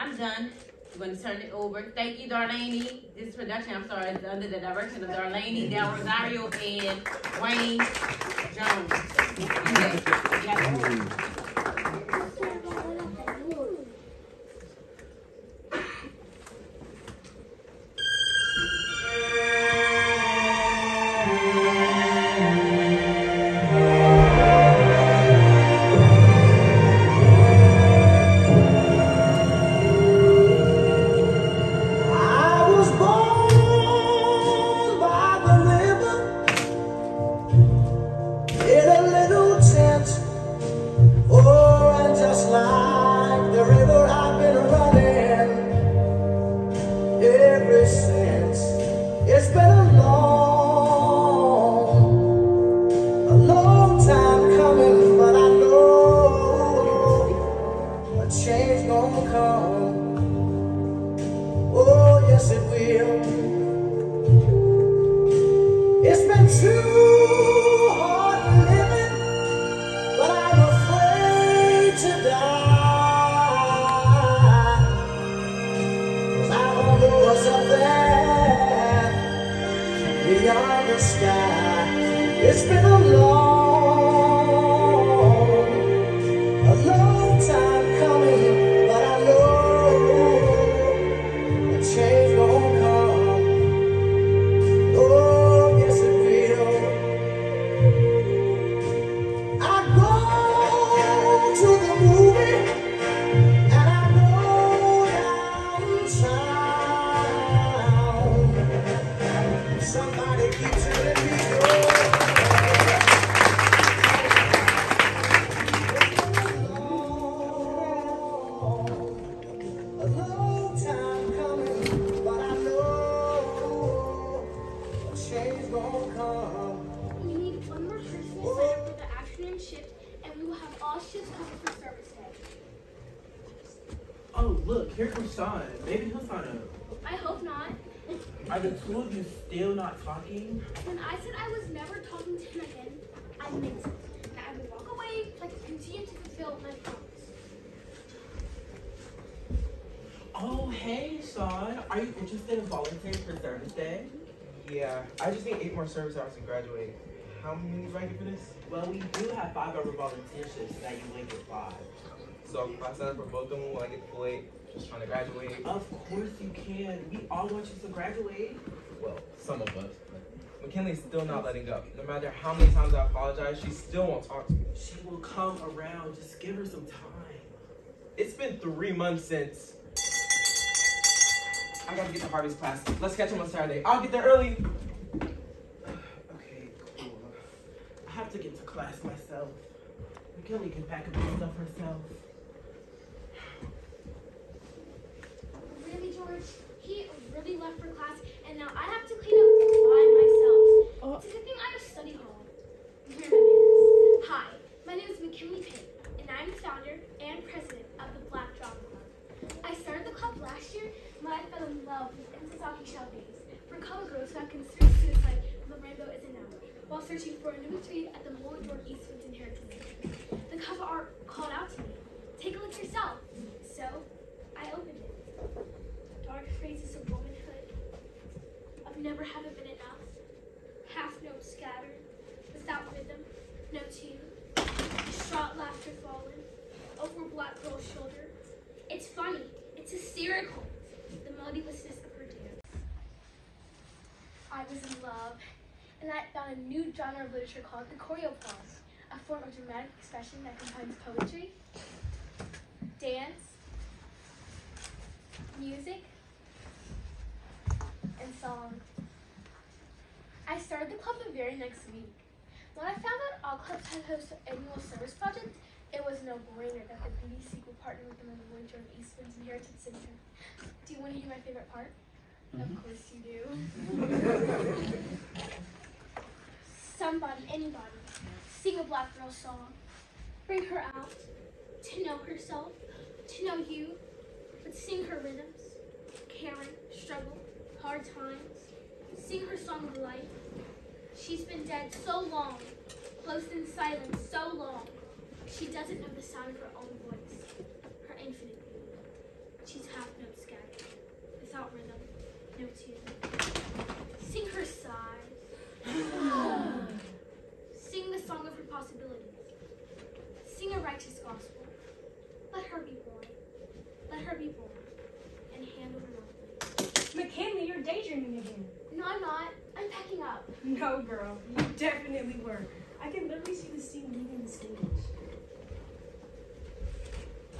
I'm done. I'm going to turn it over. Thank you, Darlene. This production, I'm sorry, is under the direction of Darlene, Del Rosario, and Wayne Jones. Yes. When I said I was never talking to him again, I meant it. And I would walk away so I could continue to fulfill my promise. Oh, hey, Sean. Are you interested in volunteering for Service Day? Yeah, I just need 8 more service hours to graduate. How many do I get for this? Well, we do have 5-hour volunteer shifts so that you only get 5. So if I sign up for both of them, will I get the full 8? Just trying to graduate? Of course you can. We all want you to graduate. Well, some of us. McKinley's still not letting up. No matter how many times I apologize, she still won't talk to me. She will come around. Just give her some time. It's been 3 months since. I gotta get to Harvey's class. Let's catch him on Saturday. I'll get there early. Okay, cool. I have to get to class myself. McKinley can pack up her stuff herself. Really, George? He really left for class, and now I have to clean up by myself. It's a good thing I have study hall. Here are my manners. Hi, my name is McKinley Payne, and I'm the founder and president of the Black Drama Club. I started the club last year when I fell in love with Sasaki Shell days for cover girls who have considered suicide when the rainbow isn't out, while searching for a new read at the Malloy East Winston Heritage Center. The cover art called out to me. Take a look yourself. So, I opened it. Dark phrases of womanhood, of never having been enough, half notes scattered, without rhythm, no tune, distraught laughter falling, over a black girl's shoulder. It's funny, it's hysterical, the melodiousness of her dance. I was in love, and I found a new genre of literature called the choreopause, a form of dramatic expression that combines poetry, dance, music, and song. I started the club the very next week. When I found out all clubs had host an annual service project, it was no brainer that the BBC would partner with the Malloy East Winston Heritage Center. Do you want to hear my favorite part? Of course you do. Somebody, anybody, sing a black girl song. Bring her out to know herself, to know you, but sing her rhythms, caring, struggle, hard times. Sing her song of life. She's been dead so long, close in silence so long. She doesn't know the sound of her own voice, her infinite beauty. She's happy. her people and handle her monthly. McKinley, you're daydreaming again. No, I'm not. I'm packing up. No, girl. You definitely were. I can literally see the scene leaving the stage.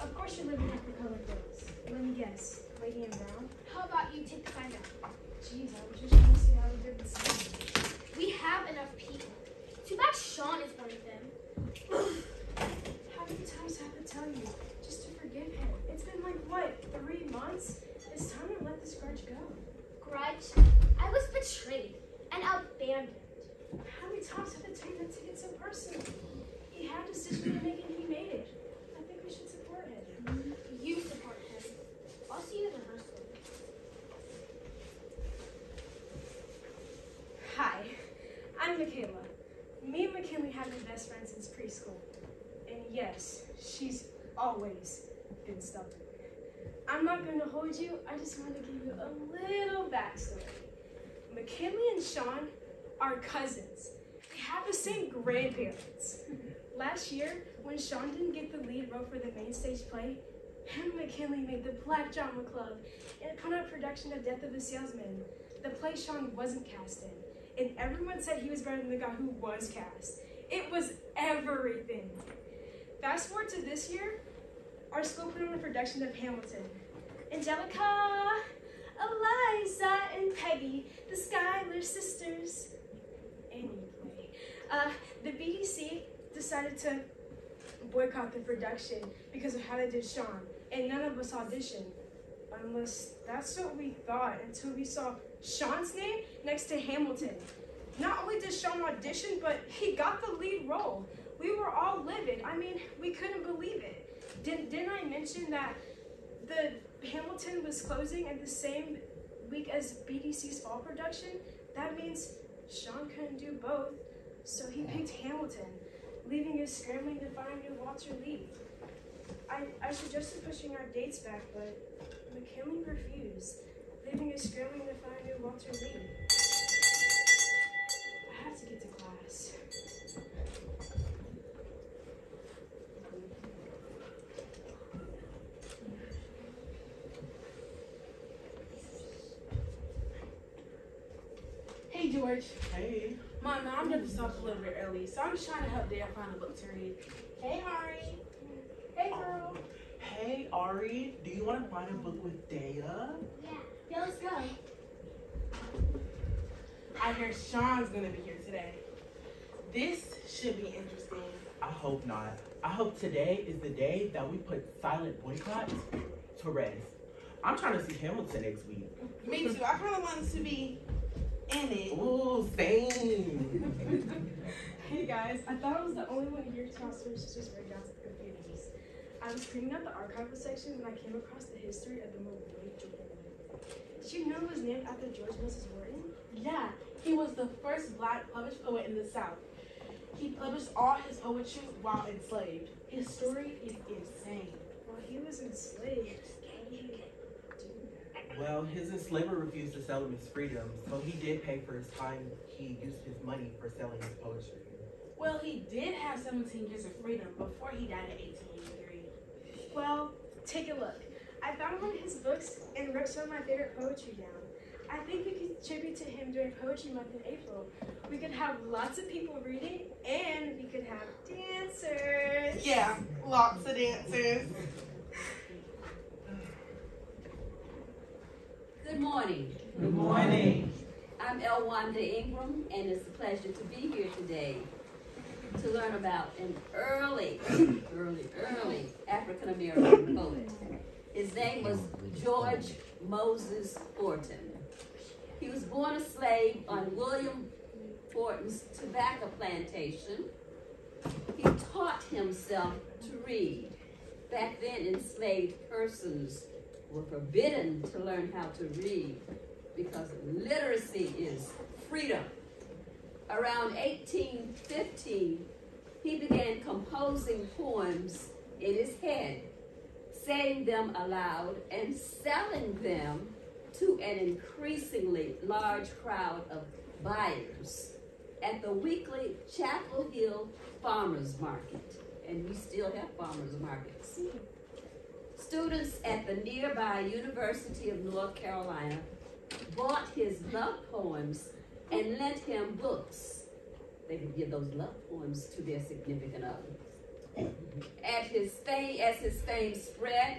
Of course you're living up for colored girls. Let me guess. Lady in brown? How about you take the find out? Jeez, I was just trying to see how we did the scene. We have enough people. Too bad Sean is one of them. How many times have I to tell you just to forgive him? It's been like, what, 3 months? It's time to let this grudge go. Grudge? I was betrayed and abandoned. How many times have it taken to get so personal? He had a decision to make and he made it. I think we should support him. You support him. I'll see you at rehearsal. Hi, I'm Michaela. Me and McKinley have been best friends since preschool. And yes, she's always been stubborn. I'm not going to hold you, I just want to give you a little backstory. McKinley and Sean are cousins. They have the same grandparents. Last year, when Sean didn't get the lead role for the main stage play, him and McKinley made the Black Drama Club and put on a production of Death of a Salesman, the play Sean wasn't cast in. And everyone said he was better than the guy who was cast. It was everything. Fast forward to this year, our school put on a production of Hamilton. Angelica, Eliza, and Peggy, the Schuyler sisters. Anyway, the BDC decided to boycott the production because of how they did Sean, and none of us auditioned. Unless that's what we thought until we saw Sean's name next to Hamilton. Not only did Sean audition, but he got the lead role. We were all livid. I mean, we couldn't believe it. Didn't I mention that the Hamilton was closing at the same week as BDC's fall production? That means Sean couldn't do both, so he picked Hamilton, leaving us scrambling to find a new Walter Lee. I suggested pushing our dates back, but McKinley refused, leaving us scrambling to find a new Walter Lee. I have to get to class. Hey, George. Hey. My mom dropped us off a little bit early, so I'm just trying to help Dale find a book to read. Hey, Ari. Hey, girl. Hey, Ari. Do you want to find a book with Dea? Yeah, let's go. I hear Sean's gonna be here today. This should be interesting. I hope not. I hope today is the day that we put silent boycotts to rest. I'm trying to see Hamilton next week. Me too. I kind of wanted to be in it. Ooh, same. Hey guys, I thought I was the only one here to toss sisters right down to the computers. I was cleaning out the archival section when I came across the history of the Malloy Jordan. Did you know it was named after George Moses Wharton? Yeah, he was the first Black published poet in the South. He published all his poetry while enslaved. His story is insane. Well, he was enslaved. How did he do that? Well, his enslaver refused to sell him his freedom, so he did pay for his time. He used his money for selling his poetry. Well, he did have 17 years of freedom before he died in 1883. Well, take a look. I found one of his books and wrote some of my favorite poetry down. I think we could tribute to him during Poetry Month in April. We could have lots of people reading, and we could have dancers. Yeah, lots of dancers. Good morning. Good morning. I'm Elwanda Ingram, and it's a pleasure to be here today to learn about an early African-American poet. His name was George Moses Horton. He was born a slave on William Horton's tobacco plantation. He taught himself to read. Back then, enslaved persons were forbidden to learn how to read because literacy is freedom. Around 1815, he began composing poems in his head, saying them aloud and selling them to an increasingly large crowd of buyers at the weekly Chapel Hill Farmers Market. And we still have farmers markets. Students at the nearby University of North Carolina bought his love poems and lent him books. They would give those love poems to their significant others. As his fame spread,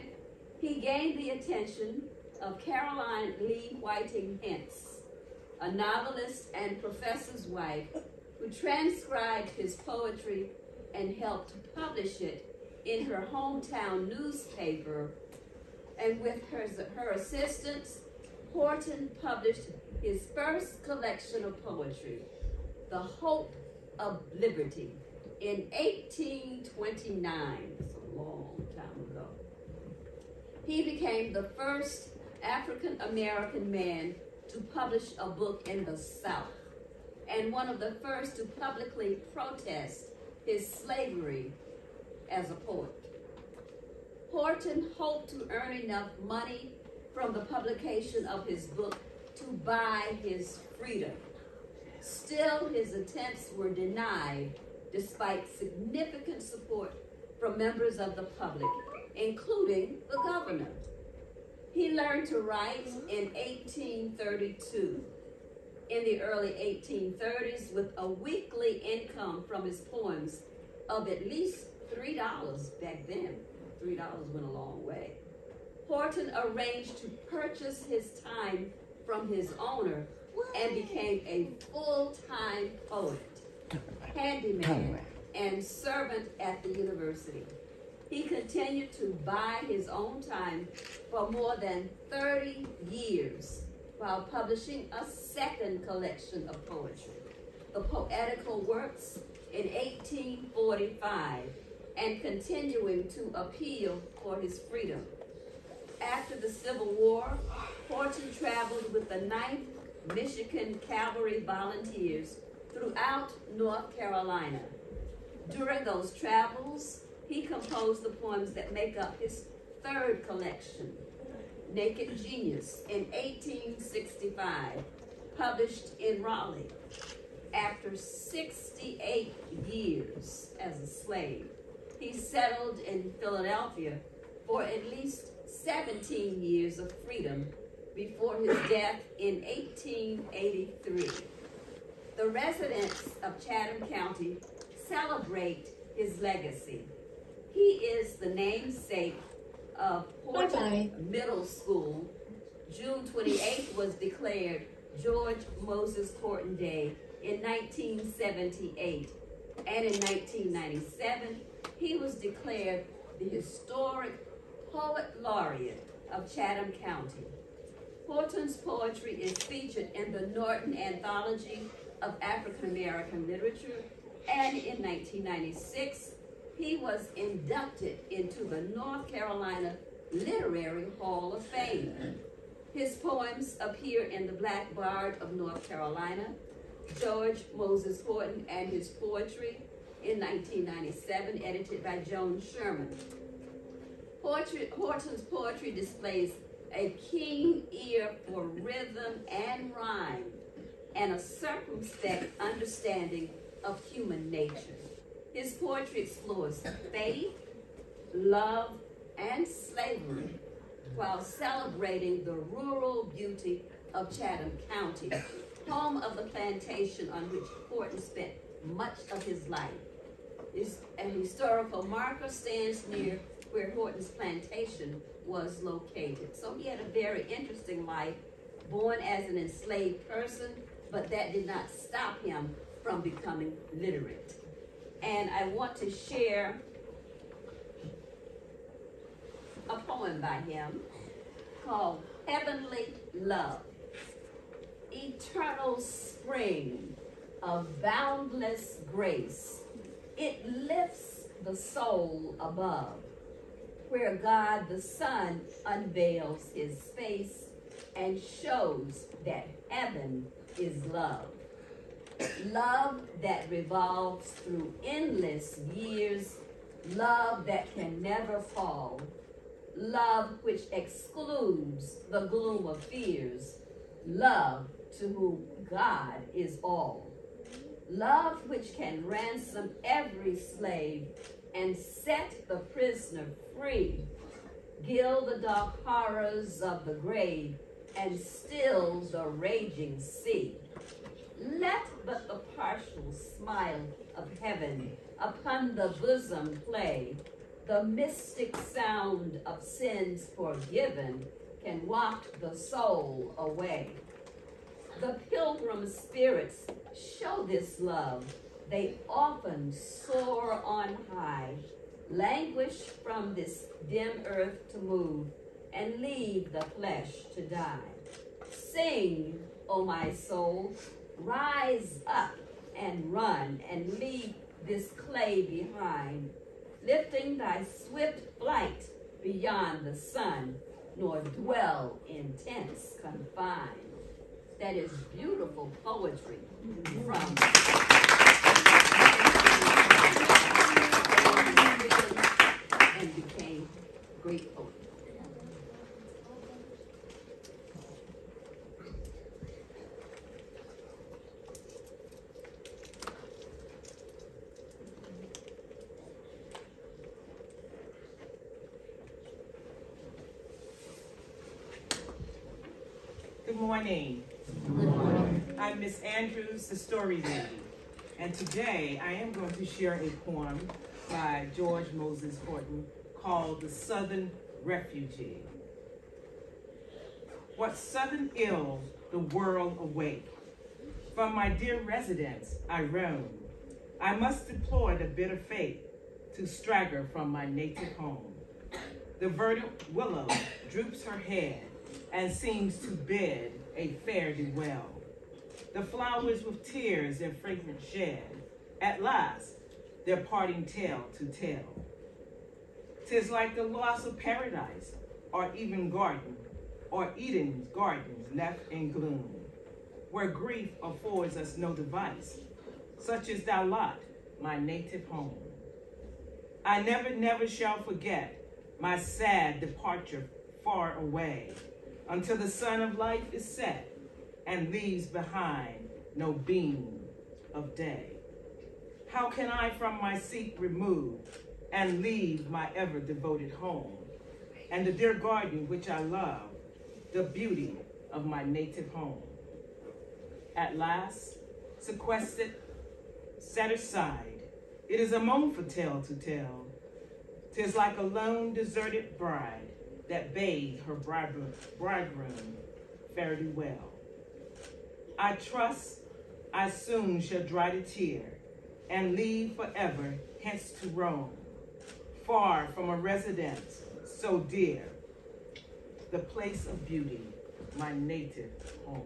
he gained the attention of Caroline Lee Whiting Hentz, a novelist and professor's wife who transcribed his poetry and helped publish it in her hometown newspaper. And with her assistance, Horton published his first collection of poetry, The Hope of Liberty, in 1829. That's a long time ago. He became the first African-American man to publish a book in the South, and one of the first to publicly protest his slavery as a poet. Horton hoped to earn enough money from the publication of his book to buy his freedom. Still, his attempts were denied despite significant support from members of the public, including the governor. He learned to write in 1832. In the early 1830s, with a weekly income from his poems of at least $3 back then. $3 went a long way. Horton arranged to purchase his time from his owner and became a full-time poet, handyman, and servant at the university. He continued to buy his own time for more than 30 years while publishing a second collection of poetry, The Poetical Works, in 1845, and continuing to appeal for his freedom. After the Civil War, Horton traveled with the 9th Michigan Cavalry Volunteers throughout North Carolina. During those travels, he composed the poems that make up his third collection, Naked Genius, in 1865, published in Raleigh. After 68 years as a slave, he settled in Philadelphia for at least 17 years of freedom before his death in 1883. The residents of Chatham County celebrate his legacy. He is the namesake of Horton Middle School. June 28th was declared George Moses Horton Day in 1978. And in 1997, he was declared the historic Poet Laureate of Chatham County. Horton's poetry is featured in the Norton Anthology of African American Literature, and in 1996, he was inducted into the North Carolina Literary Hall of Fame. His poems appear in the Black Bard of North Carolina, George Moses Horton and His Poetry, in 1997, edited by Joan Sherman. Horton's poetry displays a keen ear for rhythm and rhyme, and a circumspect understanding of human nature. His poetry explores faith, love, and slavery, while celebrating the rural beauty of Chatham County, home of the plantation on which Horton spent much of his life. A historical marker stands near where Horton's plantation was located. So he had a very interesting life, born as an enslaved person, but that did not stop him from becoming literate. And I want to share a poem by him called Heavenly Love. Eternal spring of boundless grace, it lifts the soul above, where God the Son unveils his face and shows that heaven is love. Love that revolves through endless years, love that can never fall, love which excludes the gloom of fears, love to whom God is all, love which can ransom every slave and set the prisoner free, gild the dark horrors of the grave, and still the raging sea. Let but the partial smile of heaven upon the bosom play, the mystic sound of sins forgiven can waft the soul away. The pilgrim spirits show this love. They often soar on high, languish from this dim earth to move, and leave the flesh to die. Sing, O my soul, rise up and run, and leave this clay behind, lifting thy swift flight beyond the sun, nor dwell in tents confined. That is beautiful poetry from and became great poet. Good morning. I'm Miss Andrews, the story lady, and today I am going to share a poem by George Moses Horton called The Southern Refugee. What southern ill the world awake? From my dear residence I roam. I must deplore the bitter fate to straggle from my native home. The verdant willow droops her head and seems to bid a fare-thee-well. The flowers with tears and fragrance shed, at last their parting tale to tell. 'Tis like the loss of paradise, or even garden, or Eden's gardens left in gloom, where grief affords us no device, such as thou lot, my native home. I never shall forget my sad departure far away, until the sun of life is set and leaves behind no beam of day. How can I from my seat remove and leave my ever devoted home, and the dear garden which I love, the beauty of my native home? At last, sequestered, set aside, it is a mournful tale to tell. 'Tis like a lone deserted bride that bade her bridegroom fare thee well. I trust I soon shall dry the tear and leave forever hence to roam, far from a residence so dear, the place of beauty, my native home.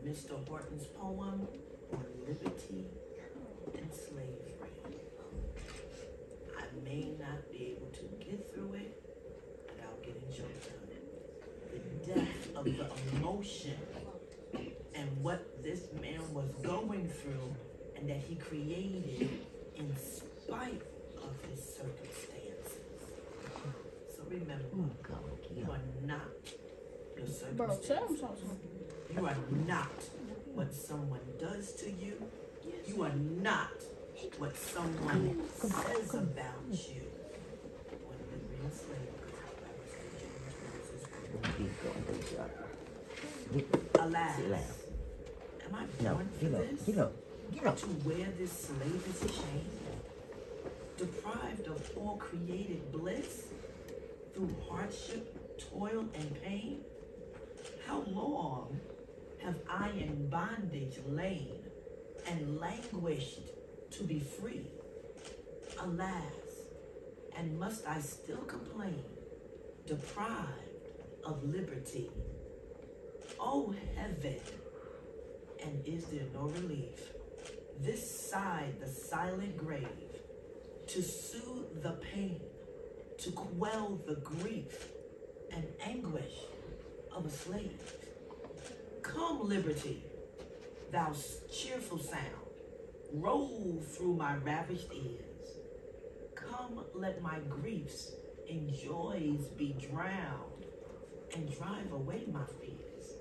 Mr. Horton's poem on liberty and slavery. I may not be able to get through it, but I'll get in joke. The depth of the emotion and what this man was going through and that he created in spite of his circumstances. So remember, you are not your circumstances. You are not what someone does to you. You are not what someone says about you. When we were enslaved, alas, am I born for this? To wear this slave's chain? Deprived of all created bliss through hardship, toil, and pain? How long have I in bondage lain and languished to be free? Alas, and must I still complain, deprived of liberty? Oh heaven, and is there no relief this side the silent grave, to soothe the pain, to quell the grief and anguish of a slave? Come, liberty, thou cheerful sound, roll through my ravished ears. Come, let my griefs in joys be drowned, and drive away my fears.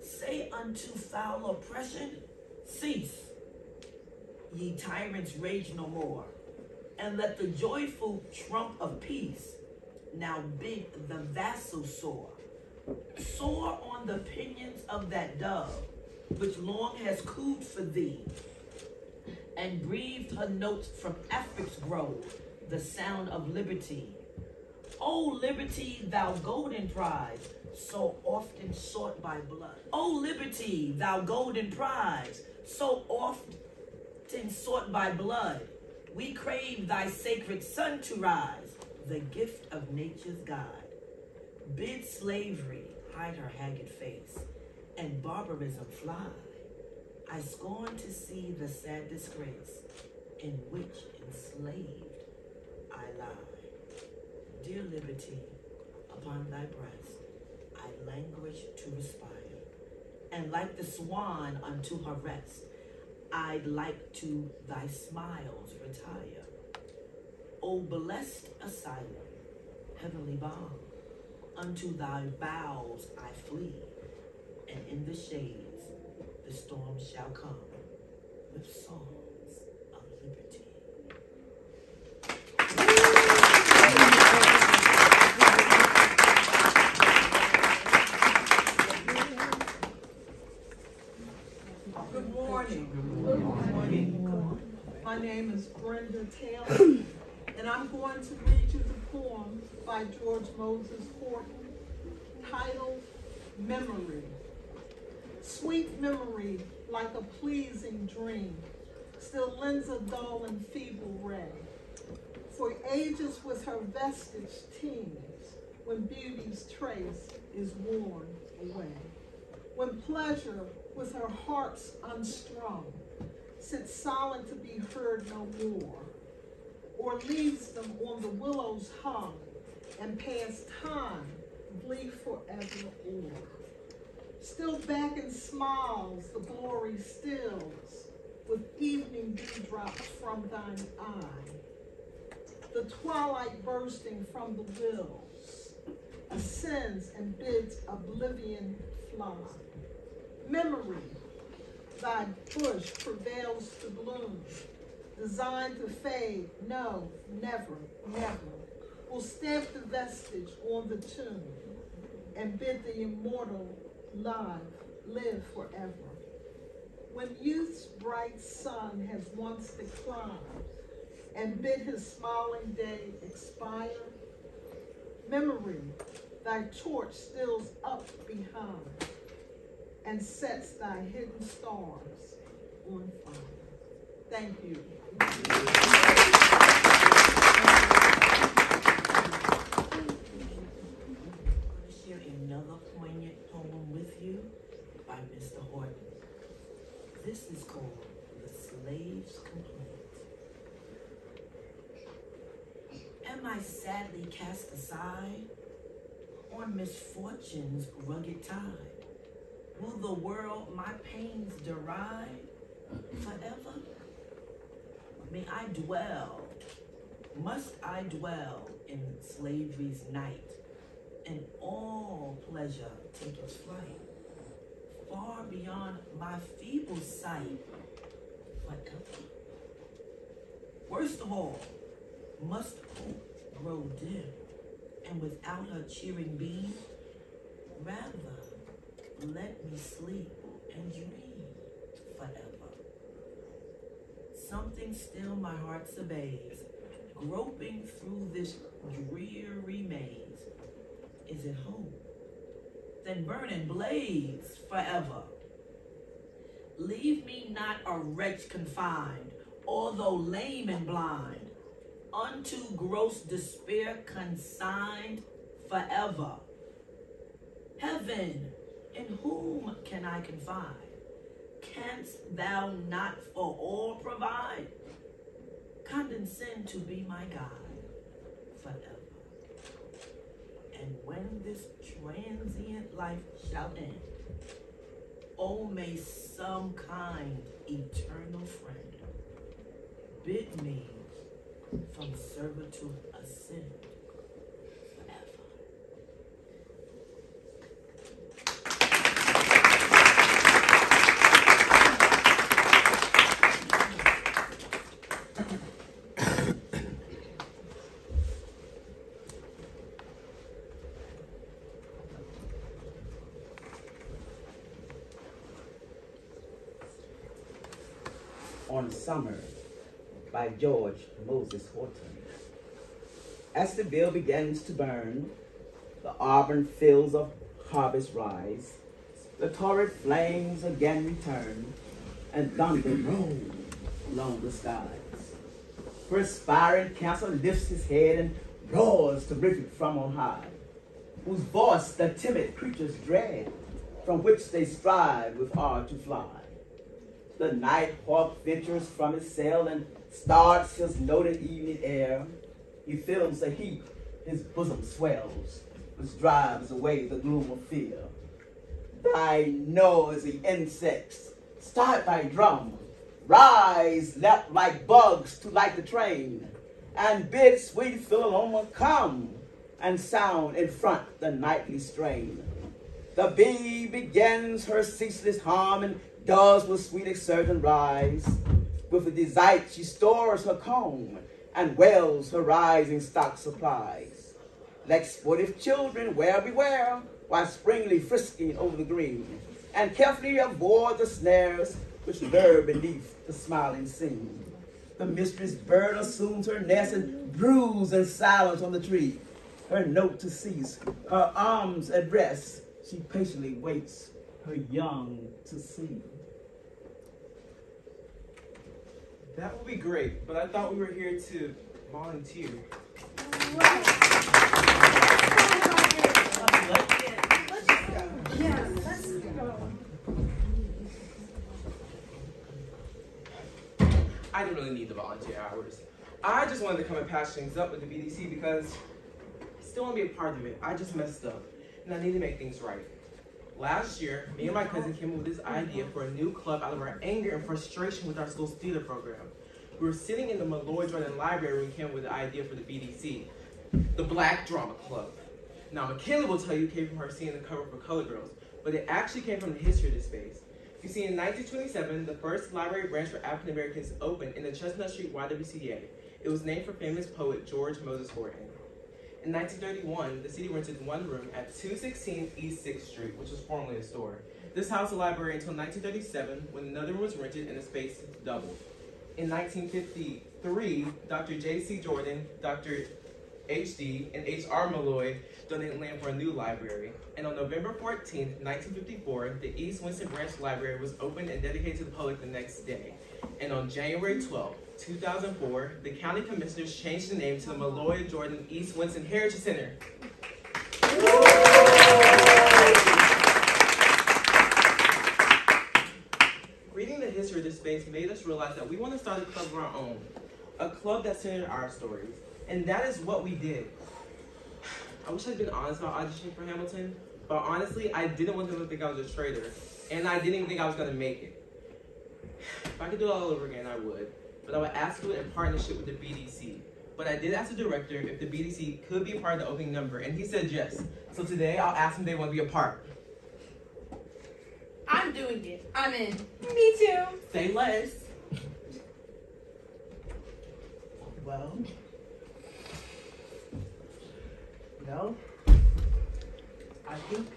Say unto foul oppression, cease. Ye tyrants, rage no more, and let the joyful trump of peace now bid the vassal soar. Soar on the pinions of that dove, which long has cooed for thee, and breathed her notes from Afric's grove, the sound of liberty. O liberty, thou golden prize, so often sought by blood. O liberty, thou golden prize, so often sought by blood. We crave thy sacred sun to rise, the gift of nature's God. Bid slavery hide her haggard face, and barbarism fly. I scorn to see the sad disgrace in which enslaved I lie. Dear liberty, upon thy breast I languish to respire, and like the swan unto her rest, I'd like to thy smiles retire. O blessed asylum, heavenly balm, unto thy boughs I flee, and in the shades the storm shall come with songs of liberty. Good morning. Good morning. My name is Brenda Taylor, and I'm going to read you the poem by George Moses Horton titled Memory. Sweet memory, like a pleasing dream, still lends a dull and feeble ray. For ages with her vestige teens, when beauty's trace is worn away. When pleasure with her hearts unstrung sits silent to be heard no more, or leaves them on the willows hung, and past time bleak forever o'er. Still back in smiles the glory stills, with evening dewdrops from thine eye. The twilight bursting from the wills ascends and bids oblivion fly. Memory, thy bush prevails to bloom, designed to fade, no, never, never, will stamp the vestige on the tomb, and bid the immortal live forever. When youth's bright sun has once declined, and bid his smiling day expire, memory, thy torch stills up behind, and sets thy hidden stars on fire. Thank you. Share another poignant poem with you by Mr. Horton. This is called The Slave's Complaint. Am I sadly cast aside on misfortune's rugged tide? Will the world my pains deride forever? May I dwell, must I dwell in slavery's night, and all pleasure take its flight, far beyond my feeble sight forever? Worst of all, must hope grow dim, and without her cheering beam, rather let me sleep and dream forever. Something still my heart surveys, groping through this dreary maze. Is it hope? Then burn and blaze forever. Leave me not a wretch confined, although lame and blind, unto gross despair consigned forever. Heaven, in whom can I confide? Canst thou not for all provide? Condescend to be my guide forever. And when this transient life shall end, Oh, may some kind eternal friend bid me from servitude ascend forever. On Summer by George Moses Horton. As the bill begins to burn, the auburn fields of harvest rise, the torrid flames again return, and thunder rolls along the skies. Perspiring cancer lifts his head and roars terrific from on high, whose voice the timid creatures dread, from which they strive with art to fly. The night hawk ventures from his cell and starts his noted evening air. He feels the heat, his bosom swells, which drives away the gloom of fear. Thy noisy insects, start thy drum, rise, leap like bugs to light the train, and bid sweet Philomela come, and sound in front the nightly strain. The bee begins her ceaseless hum, and does with sweet exertion rise. With a delight she stores her comb, and wells her rising stock supplies. Like sportive children, beware, while springly frisking over the green, and carefully avoid the snares which lurk beneath the smiling scene. The mistress bird assumes her nest and broods in silence on the tree. Her note to cease, her arms at rest, she patiently waits her young to see. That would be great, but I thought we were here to volunteer. Yeah, let's go. I didn't really need the volunteer hours. I just wanted to come and patch things up with the BDC because I still want to be a part of it. I just messed up, and I need to make things right. Last year, me and my cousin came up with this idea for a new club out of our anger and frustration with our school's theater program. We were sitting in the Malloy Jordan Library when we came up with the idea for the BDC, the Black Drama Club. Now, McKinley will tell you it came from her seeing the cover for Colored Girls, but it actually came from the history of this space. You see, in 1927, the first library branch for African Americans opened in the Chestnut Street YWCA. It was named for famous poet George Moses Horton. In 1931, the city rented one room at 216 East 6th Street, which was formerly a store. This housed the library until 1937, when another room was rented and the space doubled. In 1953, Dr. J.C. Jordan, Dr. H.D., and H.R. Malloy donated land for a new library. And on November 14, 1954, the East Winston Branch Library was opened and dedicated to the public the next day. And on January 12, 2004, the county commissioners changed the name to the Malloy Jordan East Winston Heritage Center. Reading the history of this space made us realize that we want to start a club of our own, a club that centered our stories, and that is what we did. I wish I'd been honest about auditioning for Hamilton, but honestly, I didn't want them to think I was a traitor, and I didn't even think I was going to make it. If I could do it all over again, I would. But I would ask to do it in partnership with the BDC. But I did ask the director if the BDC could be a part of the opening number, and he said yes. So today, I'll ask them if they want to be a part. I'm doing it. I'm in. Me too. Say less. Well, no, I think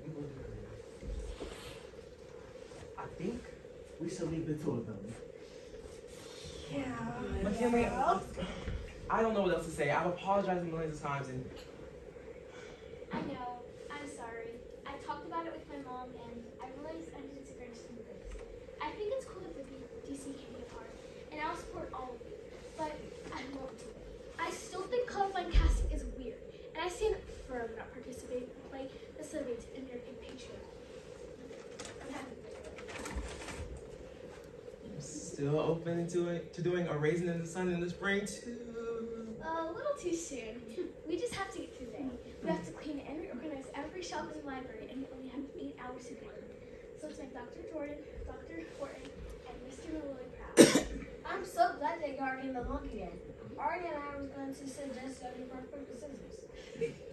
we will do it. I think we should leave the two of them. Yeah. McKinley, I don't know what else to say. I've apologized millions of times, and I know. I'm sorry. I talked about it with my mom, and I realized I needed to finish some things. I think it's cool that the BDC can be a part, and I'll support all of you, but I won't do it. I still think colorblind casting is weird, and I stand firm not participating in a play that celebrates American patriotism. I'm happy. I'm still open to doing a Raisin in the Sun in the spring, too. A little too soon. We just have to get through the day. We have to clean and reorganize every shelf in the library, and we only have 8 hours to do it. Let's make Dr. Jordan, Dr. Horton, and Mr. Malloy proud. I'm so glad that you're already in the hunk again. Artie and I was going to suggest going for scissors.